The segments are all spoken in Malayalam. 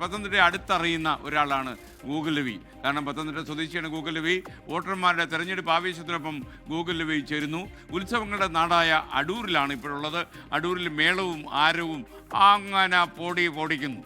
പത്തനംതിട്ട അടുത്തറിയുന്ന ഒരാളാണ് ഗൂഗിൾ രവി. കാരണം പത്തനംതിട്ട സ്വദേശിയാണ് ഗൂഗിൾ രവി. വോട്ടർമാരുടെ തെരഞ്ഞെടുപ്പ് ആവേശത്തിനൊപ്പം ഗൂഗിൾ രവി ചേരുന്നു. ഉത്സവങ്ങളുടെ നാടായ അടൂരിലാണ് ഇപ്പോഴുള്ളത്. അടൂരിൽ മേളവും ആരവും അങ്ങനെ പൊടിക്കുന്നു.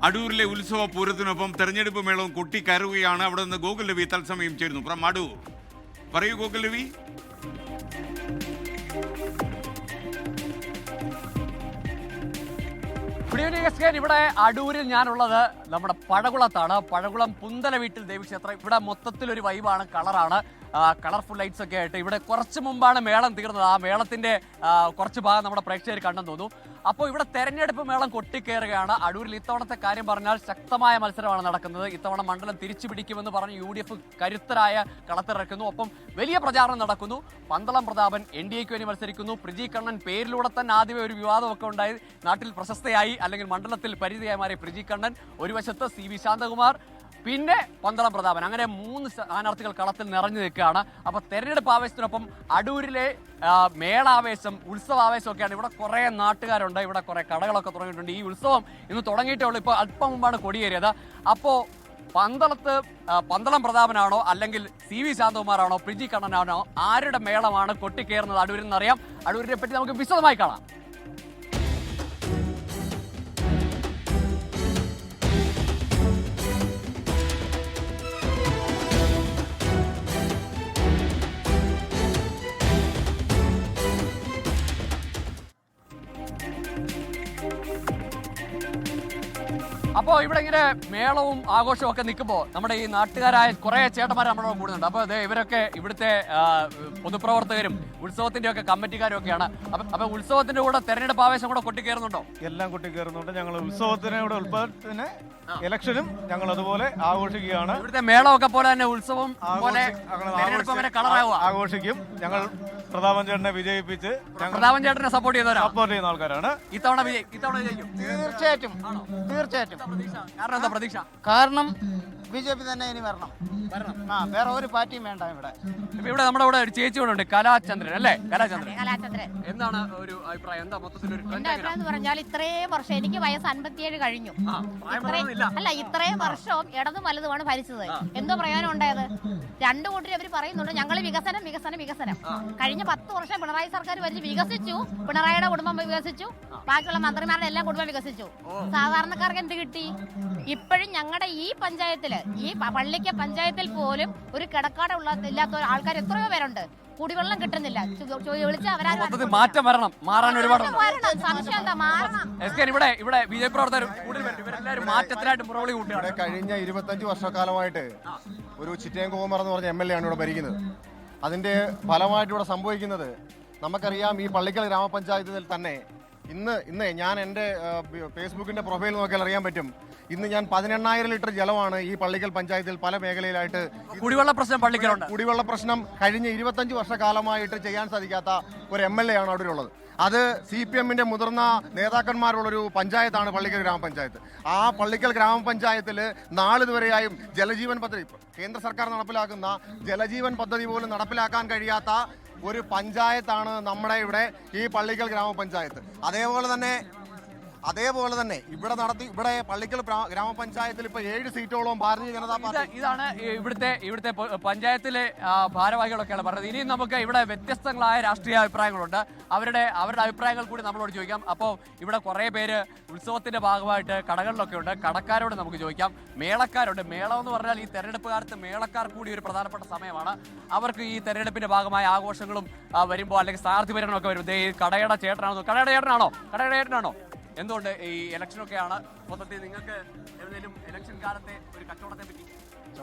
അടൂരിലെ ഉത്സവ പൂരത്തിനൊപ്പം തെരഞ്ഞെടുപ്പ് മേളവും കൊട്ടിക്കയറുകയാണ്. അവിടെ നിന്ന് ഗൂഗിൾ രവി തത്സമയം ചേരുന്നു. ഫ്രം അടൂർ. പറയൂ ഗൂഗിൾ രവി. ഇവിടെ അടൂരിൽ ഞാനുള്ളത് നമ്മുടെ പഴകുളത്താണ്. പഴകുളം പുന്തല വീട്ടിൽ ദേവീക്ഷേത്രം. ഇവിടെ മൊത്തത്തിൽ ഒരു വൈബാണ്, കളറാണ്, കളർഫുൾ ലൈറ്റ്സ് ഒക്കെ ആയിട്ട്. ഇവിടെ കുറച്ച് മുമ്പാണ് മേളം തീർന്നത്. ആ മേളത്തിന്റെ കുറച്ച് ഭാഗം നമ്മുടെ പ്രേക്ഷകർ കണ്ടെന്ന് തോന്നുന്നു. അപ്പോൾ ഇവിടെ തെരഞ്ഞെടുപ്പ് മേളം കൊട്ടിക്കയറുകയാണ്. അടൂരിൽ ഇത്തവണത്തെ കാര്യം പറഞ്ഞാൽ ശക്തമായ മത്സരമാണ് നടക്കുന്നത്. ഇത്തവണ മണ്ഡലം തിരിച്ചു പിടിക്കുമെന്ന് പറഞ്ഞ് UDF കരുത്തരായ കളത്തിറക്കുന്നു. ഒപ്പം വലിയ പ്രചാരണം നടക്കുന്നു. പന്തളം പ്രതാപൻ NDAക്ക് വേണ്ടി മത്സരിക്കുന്നു. പ്രിജി കണ്ണൻ പേരിലൂടെ തന്നെ ആദ്യമേ ഒരു വിവാദമൊക്കെ ഉണ്ടായി. നാട്ടിൽ പ്രശസ്തയായി, അല്ലെങ്കിൽ മണ്ഡലത്തിൽ പരിചയമായി മാറിയ പ്രിജി കണ്ണൻ ഒരു വശത്ത്, CV ശാന്തകുമാർ, പിന്നെ പന്തളം പ്രതാപൻ. അങ്ങനെ 3 സ്ഥാനാർത്ഥികൾ കളത്തിൽ നിറഞ്ഞു നിൽക്കുകയാണ്. അപ്പോൾ തെരഞ്ഞെടുപ്പ് ആവേശത്തിനൊപ്പം അടൂരിലെ മേളാവേശം, ഉത്സവാവേശം ഒക്കെയാണ്. ഇവിടെ കുറേ നാട്ടുകാരുണ്ട്, ഇവിടെ കുറേ കടകളൊക്കെ തുടങ്ങിയിട്ടുണ്ട്. ഈ ഉത്സവം ഇന്ന് തുടങ്ങിയിട്ടേ ഉള്ളൂ. ഇപ്പോൾ അല്പം മുമ്പാണ് കൊടിയേറിയത്. അപ്പോൾ പന്തളം പ്രതാപനാണോ അല്ലെങ്കിൽ CV ശാന്തകുമാറാണോ പ്രിജി കണ്ണനാണോ, ആരുടെ മേളമാണ് കൊട്ടിക്കയറുന്നത് അടൂരിൽ നിന്നറിയാം. അടൂരിനെ പറ്റി നമുക്ക് വിശദമായി കാണാം. അപ്പോൾ ഇവിടെ ഇങ്ങനെ മേളവും ആഘോഷവും ഒക്കെ നിൽക്കുമ്പോൾ നമ്മുടെ ഈ നാട്ടുകാരായ കുറേ ചേട്ടന്മാർ നമ്മളോട് കൂടുന്നുണ്ട്. അപ്പോൾ ഇവരൊക്കെ ഇവിടുത്തെ പൊതുപ്രവർത്തകരും ഉത്സവത്തിന്റെ ഒക്കെ കമ്മിറ്റിക്കാരും ഒക്കെയാണ്. അപ്പൊ ഉത്സവത്തിന്റെ കൂടെ തെരഞ്ഞെടുപ്പ് ആവേശം കൂടെ കൊട്ടിക്കയറുന്നുണ്ടോ? എല്ലാം കൊട്ടിക്കയറുന്നുണ്ട്. ഞങ്ങൾ ഉത്സവത്തിനോട് ഉത്സവത്തിന് ഇലക്ഷനും ഞങ്ങൾ അതുപോലെ ആഘോഷിക്കുകയാണ്. ഇവിടുത്തെ മേളമൊക്കെ പോലെ തന്നെ ഉത്സവം പോലെ ആഘോഷിക്കും. ഞങ്ങൾ പ്രതാപൻ ചേട്ടനെ വിജയിപ്പിച്ച് പ്രതാപൻ ചേട്ടനെ സപ്പോർട്ട് ചെയ്യുന്ന ആൾക്കാരാണ്. ഇത്തവണ വിജയിക്കും. തീർച്ചയായിട്ടും. കാരണം എന്താ പ്രതീക്ഷ? കാരണം BJP തന്നെ ഇനി വരണം. വേറെ ഒരു പാർട്ടിയും വേണ്ട ഇവിടെ. ഇവിടെ നമ്മുടെ ഇവിടെ ഒരു ചേച്ചി കൂടെ ഉണ്ട്, കലാചന്ദ്രൻ അല്ലേ? കലാചന്ദ്രൻ, എന്താണ് ഒരു അഭിപ്രായം? എന്താ മൊത്തത്തിലൊരു അഭിപ്രായം എന്ന് പറഞ്ഞാൽ ഇത്രയും വർഷം, എനിക്ക് വയസ്സ് 57 കഴിഞ്ഞു. അല്ല, ഇത്രയും വർഷവും ഇടതും വലതുമാണ് ഭരിച്ചത്. എന്തോ പ്രയോജനം ഉണ്ടായത്? രണ്ടു കൂട്ടരും അവർ പറയുന്നുണ്ട് ഞങ്ങൾ വികസനം വികസനം വികസനം. കഴിഞ്ഞ 10 വർഷം പിണറായി സർക്കാർ ഭരിച്ച് വികസിച്ചു. പിണറായിയുടെ കുടുംബം വികസിച്ചു, ബാക്കിയുള്ള മന്ത്രിമാരുടെ എല്ലാം കുടുംബം വികസിച്ചു. സാധാരണക്കാർക്ക് എന്ത് കിട്ടി? ഇപ്പോഴും ഞങ്ങളുടെ ഈ പഞ്ചായത്തില്, ഈ പള്ളിക്ക പഞ്ചായത്തിൽ പോലും ഒരു കിടക്കാടുള്ള ആൾക്കാർ എത്രയോ പേരുണ്ട്. കുടിവെള്ളം കിട്ടുന്നില്ല. വിളിച്ച് അവരാരും മാറ്റം വരണം. മാറാൻ ഒരുപാട് സംശയം എന്താ മാറണം. ഇവിടെ BJP പ്രവർത്തകർ ഇവരെല്ലാവരും മാറ്റത്തിനായിട്ട് മുറവിളി കൂട്ടുകയാണ്. കഴിഞ്ഞ 25 വർഷക്കാലമായിട്ട് ഒരു ചിറ്റയം കുമാർ എന്ന് പറഞ്ഞ MLA ആണ് ഇവിടെ ഭരിക്കുന്നത്. അതിന്റെ ഫലമായിട്ട് ഇവിടെ സംഭവിക്കുന്നത് നമുക്കറിയാം. ഈ പള്ളിക്കൽ ഗ്രാമപഞ്ചായത്തിൽ തന്നെ ഇന്ന് ഞാൻ എൻ്റെ ഫേസ്ബുക്കിന്റെ പ്രൊഫൈൽ നോക്കിയാൽ അറിയാൻ പറ്റും. ഇന്ന് ഞാൻ 18,000 ലിറ്റർ ജലമാണ് ഈ പള്ളിക്കൽ പഞ്ചായത്തിൽ പല മേഖലയിലായിട്ട്. കുടിവെള്ള പ്രശ്നം പള്ളിക്കലുണ്ട്. കുടിവെള്ള പ്രശ്നം കഴിഞ്ഞ 25 വർഷക്കാലമായിട്ട് ചെയ്യാൻ സാധിക്കാത്ത ഒരു MLA ആണ് അവിടെ ഉള്ളത്. അത് CPMന്റെ മുതിർന്ന നേതാക്കന്മാരുള്ളൊരു പഞ്ചായത്താണ് പള്ളിക്കൽ ഗ്രാമപഞ്ചായത്ത്. ആ പള്ളിക്കൽ ഗ്രാമപഞ്ചായത്തിൽ നാളിതുവരെയായും ജലജീവൻ പദ്ധതി, കേന്ദ്ര സർക്കാർ നടപ്പിലാക്കുന്ന ജലജീവൻ പദ്ധതി പോലും നടപ്പിലാക്കാൻ കഴിയാത്ത ഒരു പഞ്ചായത്താണ് നമ്മുടെ ഇവിടെ ഈ പള്ളിക്കൽ ഗ്രാമപഞ്ചായത്ത്. അതേപോലെ തന്നെ ഇവിടെ പള്ളിക്കൽ ഗ്രാമപഞ്ചായത്തിൽ ഇപ്പൊ 7 സീറ്റോളം ഭാരതീയ ജനതാ പാർട്ടി. ഇതാണ് ഇവിടുത്തെ പഞ്ചായത്തിലെ ഭാരവാഹികളൊക്കെയാണ് പറഞ്ഞത്. ഇനിയും നമുക്ക് ഇവിടെ വ്യത്യസ്തങ്ങളായ രാഷ്ട്രീയ അഭിപ്രായങ്ങളുണ്ട്. അവരുടെ അഭിപ്രായങ്ങൾ കൂടി നമ്മളോട് ചോദിക്കാം. അപ്പോൾ ഇവിടെ കുറേ പേര് ഉത്സവത്തിന്റെ ഭാഗമായിട്ട് കടകളിലൊക്കെ ഉണ്ട്. കടക്കാരോട് നമുക്ക് ചോദിക്കാം. മേളക്കാരുണ്ട്. മേളം എന്ന് പറഞ്ഞാൽ ഈ തെരഞ്ഞെടുപ്പ് കാലത്ത് മേളക്കാർ കൂടി ഒരു പ്രധാനപ്പെട്ട സമയമാണ്. അവർക്ക് ഈ തെരഞ്ഞെടുപ്പിന്റെ ഭാഗമായ ആഘോഷങ്ങളും വരുമ്പോൾ, അല്ലെങ്കിൽ സ്ഥാനാർത്ഥി പര്യടനമൊക്കെ വരും. ഈ കടയുടെ ചേട്ടനാണോ? എന്തുകൊണ്ട് ഈ ഇലക്ഷനൊക്കെയാണ് മൊത്തത്തിൽ നിങ്ങൾക്ക് എന്തെങ്കിലും ഇലക്ഷൻ കാലത്തെ ഒരു കച്ചവടത്തെ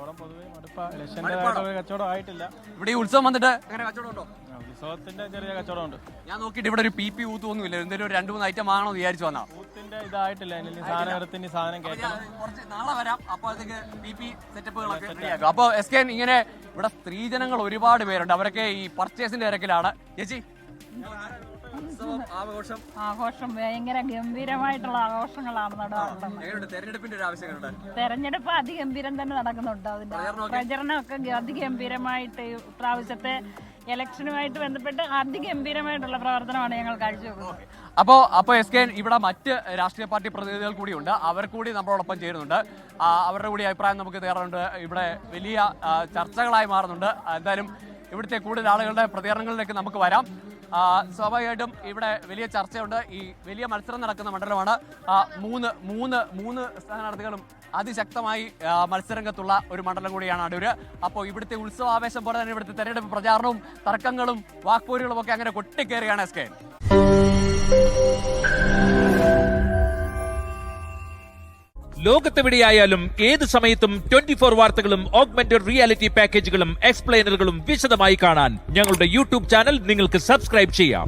കച്ചവടം പൊതുവെ മടുപ്പാ. ഇലക്ഷന്റെ കച്ചവടം ആയിട്ടില്ല. ഇവിടെ ഈ ഉത്സവം വന്നിട്ട് എങ്ങനെ കച്ചവടം ഉണ്ടോ? ഉത്സവത്തിന്റെ ചെറിയ കച്ചവടമുണ്ട്. ഞാൻ നോക്കിയിട്ട് ഇവിടെ ഒരു PP ഊത്തൊന്നുമില്ല. എന്തെങ്കിലും ഒരു 2-3 ഐറ്റം വാങ്ങണമെന്ന് വിചാരിച്ചു വന്നാ. ഊത്തിന്റെ ഇതായിട്ടില്ല. സാധനം എടുത്തിന് സാധനം കേൾക്കണം. കുറച്ച് നാളെ വരാം. അപ്പോഴത്തേക്ക് PP സെറ്റപ്പുകളൊക്കെ റെഡിയാക്കും. അപ്പോൾ SKN ഇങ്ങനെ ഇവിടെ സ്ത്രീജനങ്ങൾ ഒരുപാട് പേരുണ്ട്. അവരൊക്കെ ഈ പർച്ചേസിന്റെ തിരക്കിലാണ്. ചേച്ചി ആഘോഷം ഭയങ്കര ഗംഭീരമായിട്ടുള്ള ആഘോഷങ്ങളാണ് നടക്കുന്നത്. തെരഞ്ഞെടുപ്പിന്റെ ഒരു ആവശ്യമുണ്ട്. തെരഞ്ഞെടുപ്പ് അതിഗംഭീരം തന്നെ നടക്കുന്നുണ്ട്. അതിന്റെ പ്രചരണമൊക്കെ അതിഗംഭീരമായിട്ട് ഇപ്രാവശ്യത്തെ ഇലക്ഷനുമായിട്ട് ബന്ധപ്പെട്ട് അതിഗംഭീരമായിട്ടുള്ള പ്രവർത്തനമാണ് ഞങ്ങൾ കാഴ്ചവെക്കുന്നത്. അപ്പോൾ SKN ഇവിടെ മറ്റ് രാഷ്ട്രീയ പാർട്ടി പ്രതിനിധികൾ കൂടിയുണ്ട്. അവർ കൂടി നമ്മളോടൊപ്പം ചേരുന്നുണ്ട്. അവരുടെ കൂടി അഭിപ്രായം നമുക്ക് തേടാറുണ്ട്. ഇവിടെ വലിയ ചർച്ചകളായി മാറുന്നുണ്ട്. എന്തായാലും ഇവിടുത്തെ കൂടുതൽ ആളുകളുടെ പ്രതികരണങ്ങളിലേക്ക് നമുക്ക് വരാം. സ്വാഭാവികമായിട്ടും ഇവിടെ വലിയ ചർച്ചയുണ്ട്. ഈ വലിയ മത്സരം നടക്കുന്ന മണ്ഡലമാണ്. മൂന്ന് സ്ഥാനാർത്ഥികളും അതിശക്തമായി മത്സരരംഗത്തുള്ള ഒരു മണ്ഡലം കൂടിയാണ് അടൂര്. അപ്പോൾ ഇവിടുത്തെ ഉത്സവാവേശം പോലെ തന്നെ ഇവിടുത്തെ തെരഞ്ഞെടുപ്പ് പ്രചാരണവും തർക്കങ്ങളും വാക്പോരുകളും ഒക്കെ അങ്ങനെ കൊട്ടിക്കേറുകയാണ് SKN. ലോകത്തെവിടെയായാലും ഏത് സമയത്തും 24 വാർത്തകളും ഓഗ്മെന്റഡ് റിയാലിറ്റി പാക്കേജുകളും എക്സ്പ്ലെയിനറുകളും വിശദമായി കാണാൻ ഞങ്ങളുടെ യൂട്യൂബ് ചാനൽ നിങ്ങൾക്ക് സബ്സ്ക്രൈബ് ചെയ്യാം.